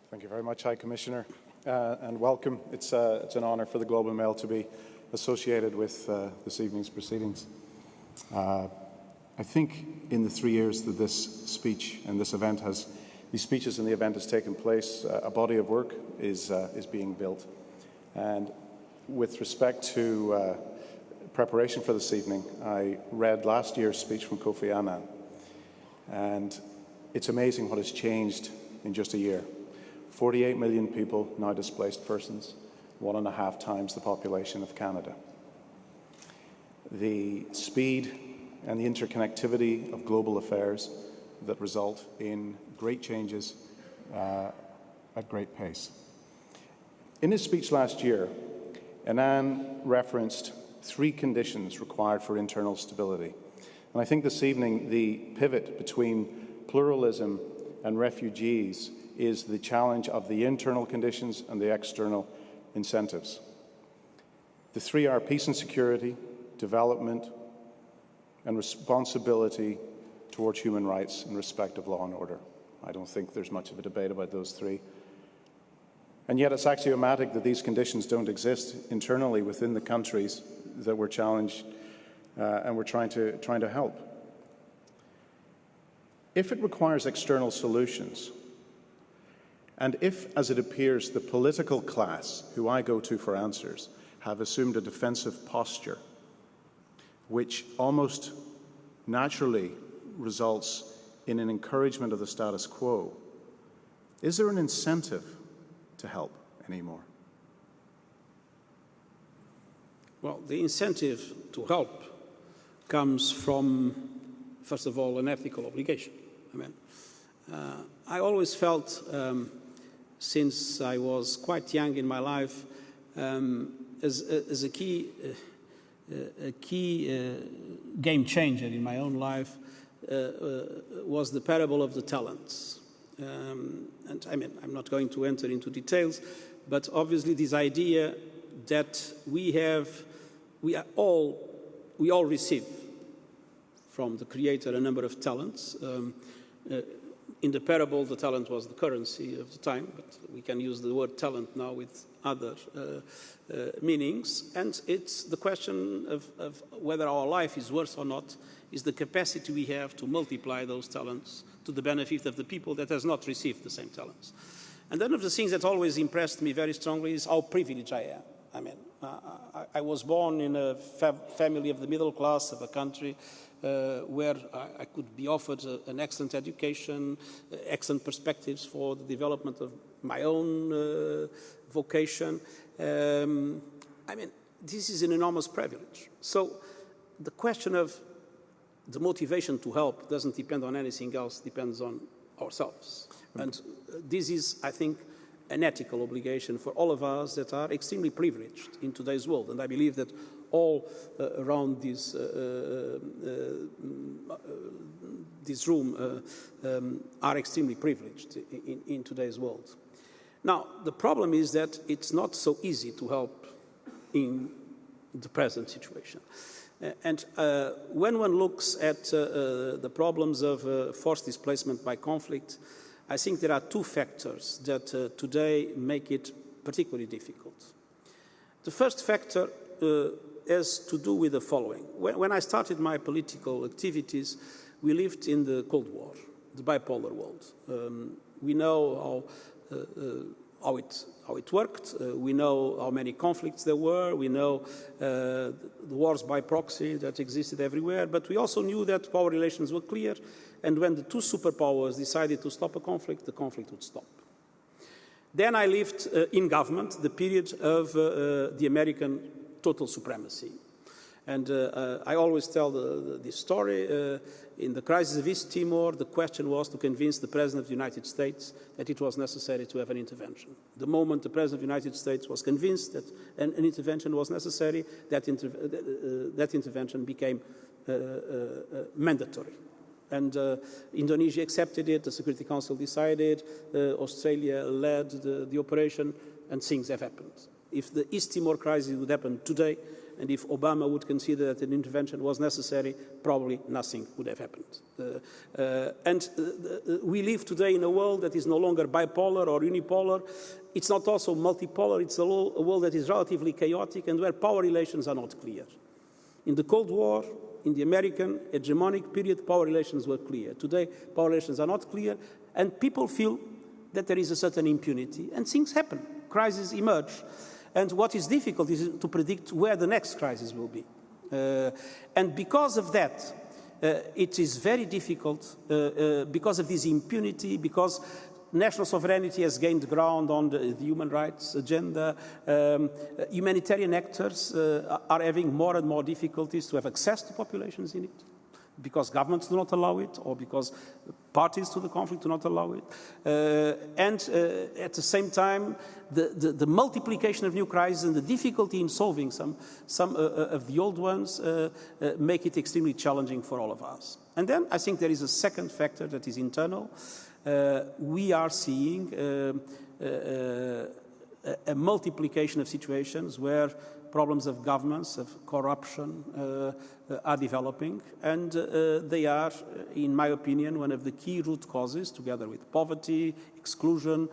Thank you very much, High Commissioner, and welcome. It's an honour for the Globe and Mail to be associated with this evening's proceedings. I think in the 3 years that this speech and this event these speeches and the event has taken place, a body of work is being built. And with respect to preparation for this evening, I read last year's speech from Kofi Annan, and it's amazing what has changed in just a year. 48 million people now displaced persons, 1.5 times the population of Canada. The speed and the interconnectivity of global affairs that result in great changes at great pace. In his speech last year, Annan referenced 3 conditions required for internal stability. And I think this evening the pivot between pluralism and refugees is the challenge of the internal conditions and the external incentives. The 3 are peace and security, development, and responsibility towards human rights and respect of law and order. I don't think there's much of a debate about those 3. And yet it's axiomatic that these conditions don't exist internally within the countries that we're challenged and we're trying to help. If it requires external solutions, and if, as it appears, the political class, who I go to for answers, have assumed a defensive posture, which almost naturally results in an encouragement of the status quo, is there an incentive to help anymore? Well, the incentive to help comes from, first of all, an ethical obligation. I always felt, since I was quite young in my life, as a key game changer in my own life was the parable of the talents. And I'm not going to enter into details, but obviously this idea that we all receive from the Creator a number of talents. In the parable, the talent was the currency of the time, but we can use the word talent now with other meanings. And it's the question of whether our life is worth or not, is the capacity we have to multiply those talents to the benefit of the people that has not received the same talents. And one of the things that always impressed me very strongly is how privileged I am. I was born in a family of the middle class of a country where I could be offered an excellent education, excellent perspectives for the development of my own vocation. This is an enormous privilege. So the question of the motivation to help doesn't depend on anything else, depends on ourselves. And this is, I think, an ethical obligation for all of us that are extremely privileged in today's world. And I believe that all around this room are extremely privileged in today's world. Now, the problem is that it's not so easy to help in the present situation. And when one looks at the problems of forced displacement by conflict, I think there are 2 factors that today make it particularly difficult. The first factor has to do with the following. When I started my political activities, we lived in the Cold War, the bipolar world. We know how it worked. We know how many conflicts there were. We know the wars by proxy that existed everywhere. But we also knew that power relations were clear. And when the 2 superpowers decided to stop a conflict, the conflict would stop. Then I lived in government, the period of the American total supremacy. And I always tell this story. In the crisis of East Timor, the question was to convince the President of the United States that it was necessary to have an intervention. The moment the President of the United States was convinced that an intervention was necessary, that intervention became mandatory. And Indonesia accepted it, the Security Council decided, Australia led the operation, and things have happened. If the East Timor crisis would happen today, and if Obama would consider that an intervention was necessary, probably nothing would have happened. We live today in a world that is no longer bipolar or unipolar. It's not also multipolar. It's a world that is relatively chaotic and where power relations are not clear. In the Cold War, in the American hegemonic period, power relations were clear. Today, power relations are not clear, and people feel that there is a certain impunity, and things happen. Crises emerge. And what is difficult is to predict where the next crisis will be. And because of that, it is very difficult, because of this impunity, because national sovereignty has gained ground on the human rights agenda. Humanitarian actors are having more and more difficulties to have access to populations in it, because governments do not allow it, or because parties to the conflict do not allow it. At the same time, the multiplication of new crises and the difficulty in solving some of the old ones make it extremely challenging for all of us. And then I think there is a second factor that is internal. We are seeing a multiplication of situations where problems of governance, of corruption are developing, and they are, in my opinion, one of the key root causes, together with poverty, exclusion,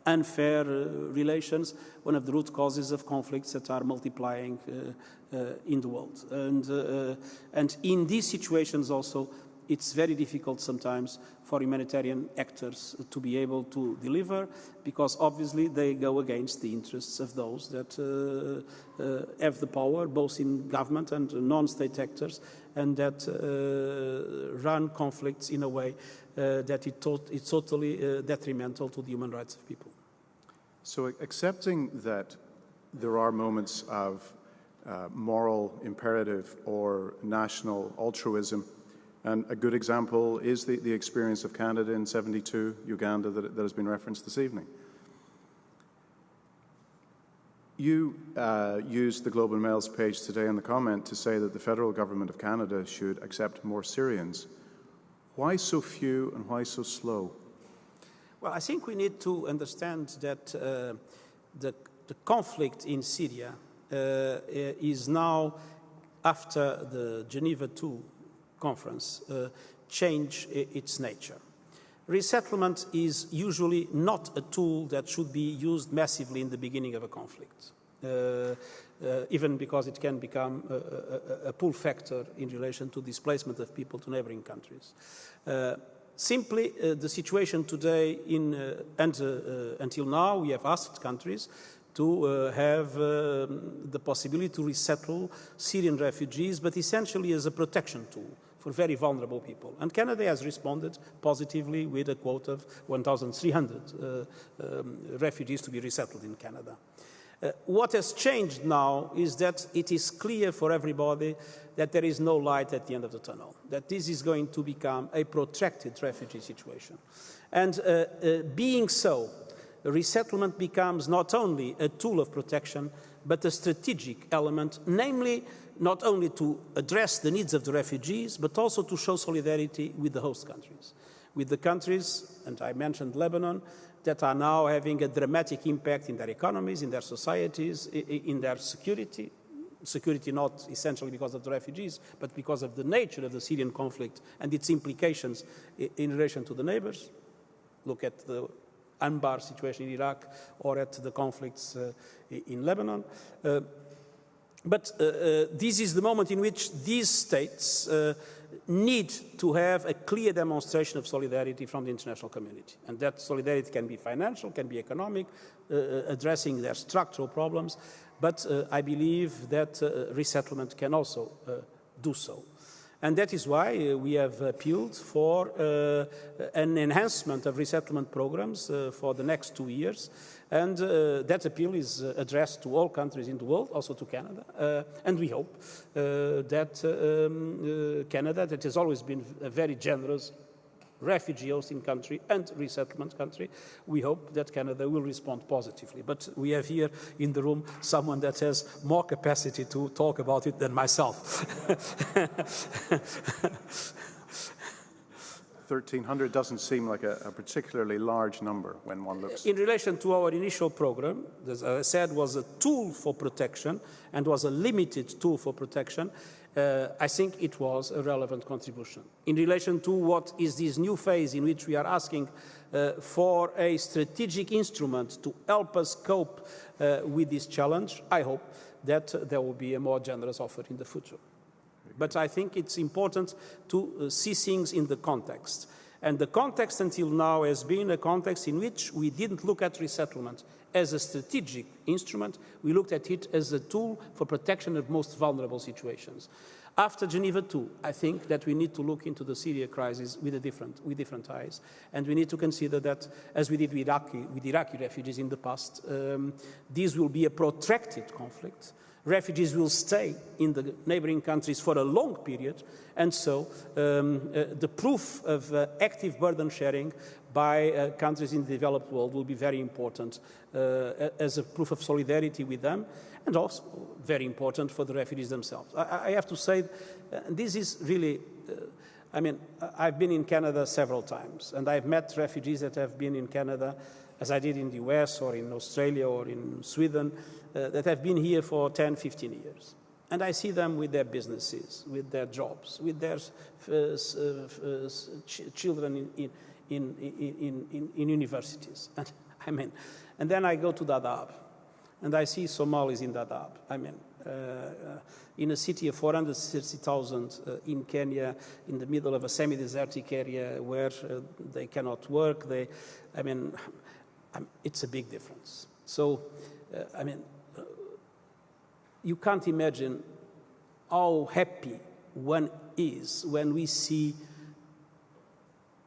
unfair relations, one of the root causes of conflicts that are multiplying in the world. And in these situations also, it's very difficult sometimes for humanitarian actors to be able to deliver, because obviously they go against the interests of those that have the power, both in government and non-state actors, and that run conflicts in a way that it's totally detrimental to the human rights of people. So accepting that there are moments of moral imperative or national altruism, and a good example is the experience of Canada in '72, Uganda, that has been referenced this evening. You used the Globe and Mail's page today in the comment to say that the federal government of Canada should accept more Syrians. Why so few and why so slow? Well, I think we need to understand that the conflict in Syria is now, after the Geneva II conference, change its nature. Resettlement is usually not a tool that should be used massively in the beginning of a conflict, even because it can become a pull factor in relation to displacement of people to neighboring countries. Simply, the situation today until now, we have asked countries to have the possibility to resettle Syrian refugees, but essentially as a protection tool for very vulnerable people. And Canada has responded positively with a quote of 1,300 refugees to be resettled in Canada. What has changed now is that it is clear for everybody that there is no light at the end of the tunnel, that this is going to become a protracted refugee situation. And being so, resettlement becomes not only a tool of protection, but a strategic element, namely not only to address the needs of the refugees, but also to show solidarity with the host countries, with the countries, and I mentioned Lebanon, that are now having a dramatic impact in their economies, in their societies, in their security. Security not essentially because of the refugees, but because of the nature of the Syrian conflict and its implications in relation to the neighbors. Look at the Anbar situation in Iraq or at the conflicts in Lebanon. But this is the moment in which these states need to have a clear demonstration of solidarity from the international community. And that solidarity can be financial, can be economic, addressing their structural problems. But I believe that resettlement can also do so. And that is why we have appealed for an enhancement of resettlement programs for the next 2 years. And that appeal is addressed to all countries in the world, also to Canada. And we hope that Canada, that has always been a very generous refugee hosting country and resettlement country, we hope that Canada will respond positively. But we have here in the room someone that has more capacity to talk about it than myself. 1,300 doesn't seem like a particularly large number when one looks... In relation to our initial program, as I said, was a tool for protection and was a limited tool for protection, I think it was a relevant contribution. In relation to what is this new phase in which we are asking for a strategic instrument to help us cope with this challenge, I hope that there will be a more generous offer in the future. But I think it's important to see things in the context. And the context until now has been a context in which we didn't look at resettlement as a strategic instrument. We looked at it as a tool for protection of most vulnerable situations. After Geneva II, I think that we need to look into the Syria crisis with different eyes. And we need to consider that, as we did with Iraqi refugees in the past, this will be a protracted conflict. Refugees will stay in the neighboring countries for a long period, and so the proof of active burden sharing by countries in the developed world will be very important as a proof of solidarity with them, and also very important for the refugees themselves. I have to say, this is really, I mean, I've been in Canada several times, and I've met refugees that have been in Canada, as I did in the US or in Australia or in Sweden, that have been here for 10, 15 years. And I see them with their businesses, with their jobs, with their children in universities. And, I mean, and then I go to Dadaab, and I see Somalis in Dadaab. I mean, in a city of 430,000 in Kenya, in the middle of a semi-desertic area where they cannot work, it's a big difference. So, you can't imagine how happy one is when we see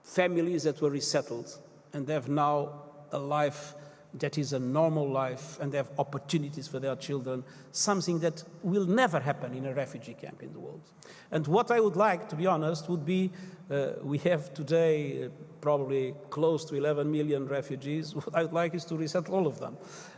families that were resettled and have now a life that is a normal life and they have opportunities for their children, something that will never happen in a refugee camp in the world. And what I would like, to be honest, would be, we have today probably close to 11 million refugees. What I would like is to resettle all of them,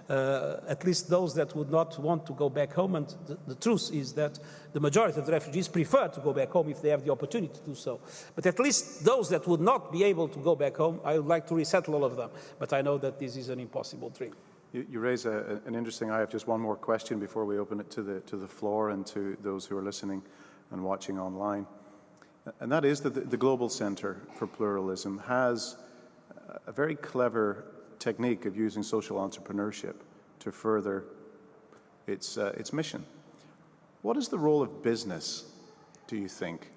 at least those that would not want to go back home. And the truth is that the majority of the refugees prefer to go back home if they have the opportunity to do so. But at least those that would not be able to go back home, I would like to resettle all of them. But I know that this is an impossible dream. You raise an interesting... I have just one more question before we open it to the floor and to those who are listening and watching online. And that is that the Global Centre for Pluralism has a very clever technique of using social entrepreneurship to further its mission. What is the role of business, do you think,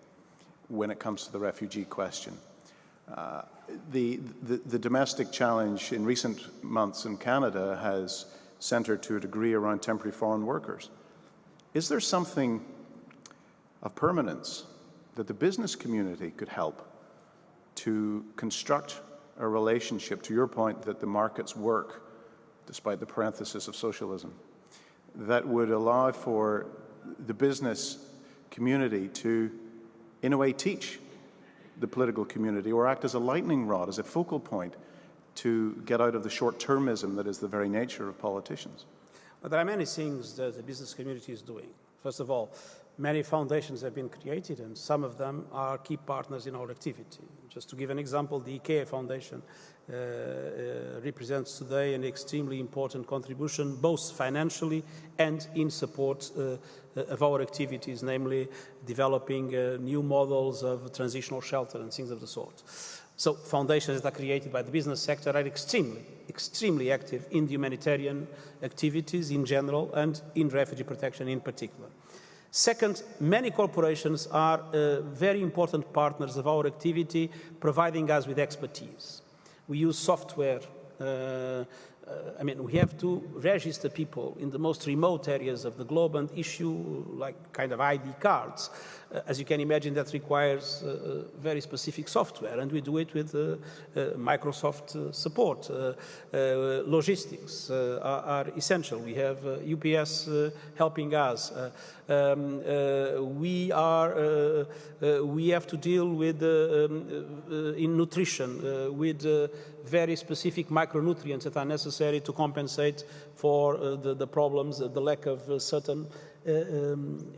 when it comes to the refugee question? The domestic challenge in recent months in Canada has centred to a degree around temporary foreign workers. Is there something of permanence that the business community could help to construct a relationship, to your point that the markets work, despite the parenthesis of socialism, that would allow for the business community to, in a way, teach the political community or act as a lightning rod, as a focal point to get out of the short-termism that is the very nature of politicians? Well, there are many things that the business community is doing. First of all, many foundations have been created, and some of them are key partners in our activity. Just to give an example, the IKEA Foundation represents today an extremely important contribution, both financially and in support of our activities, namely developing new models of transitional shelter and things of the sort. So foundations that are created by the business sector are extremely active in the humanitarian activities in general and in refugee protection in particular. Second, many corporations are very important partners of our activity, providing us with expertise. We use software. We have to register people in the most remote areas of the globe and issue like kind of ID cards. As you can imagine, that requires very specific software, and we do it with Microsoft support. Logistics are essential. We have UPS helping us. We have to deal with, in nutrition, with very specific micronutrients that are necessary to compensate for the problems, the lack of certain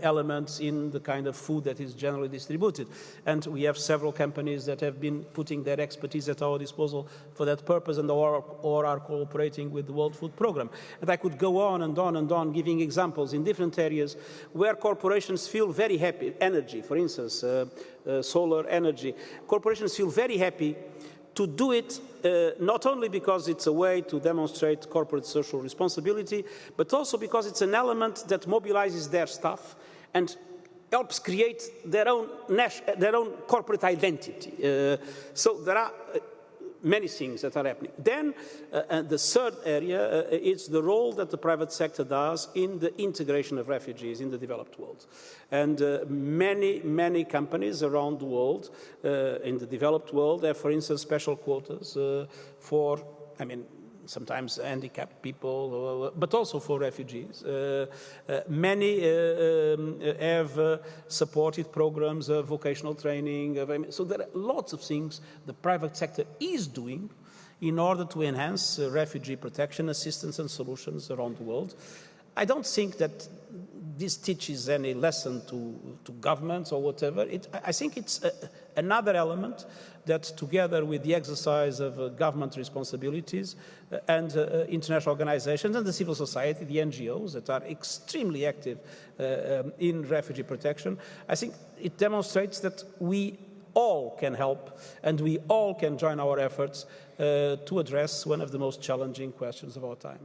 elements in the kind of food that is generally distributed. And we have several companies that have been putting their expertise at our disposal for that purpose and or are cooperating with the World Food Programme. And I could go on and on and on, giving examples in different areas where corporations feel very happy. Energy, for instance, solar energy. Corporations feel very happy to do it not only because it's a way to demonstrate corporate social responsibility, but also because it's an element that mobilizes their staff and helps create their own corporate identity. So there are many things that are happening. Then the third area is the role that the private sector does in the integration of refugees in the developed world. And many companies around the world, in the developed world, have, for instance, special quotas for, sometimes handicapped people, but also for refugees. Many have supported programs of vocational training. So there are lots of things the private sector is doing in order to enhance refugee protection, assistance and solutions around the world. I don't think that this teaches any lesson to governments or whatever. I think it's another element that, together with the exercise of government responsibilities and international organizations and the civil society, the NGOs that are extremely active in refugee protection, I think it demonstrates that we all can help and we all can join our efforts to address one of the most challenging questions of our time.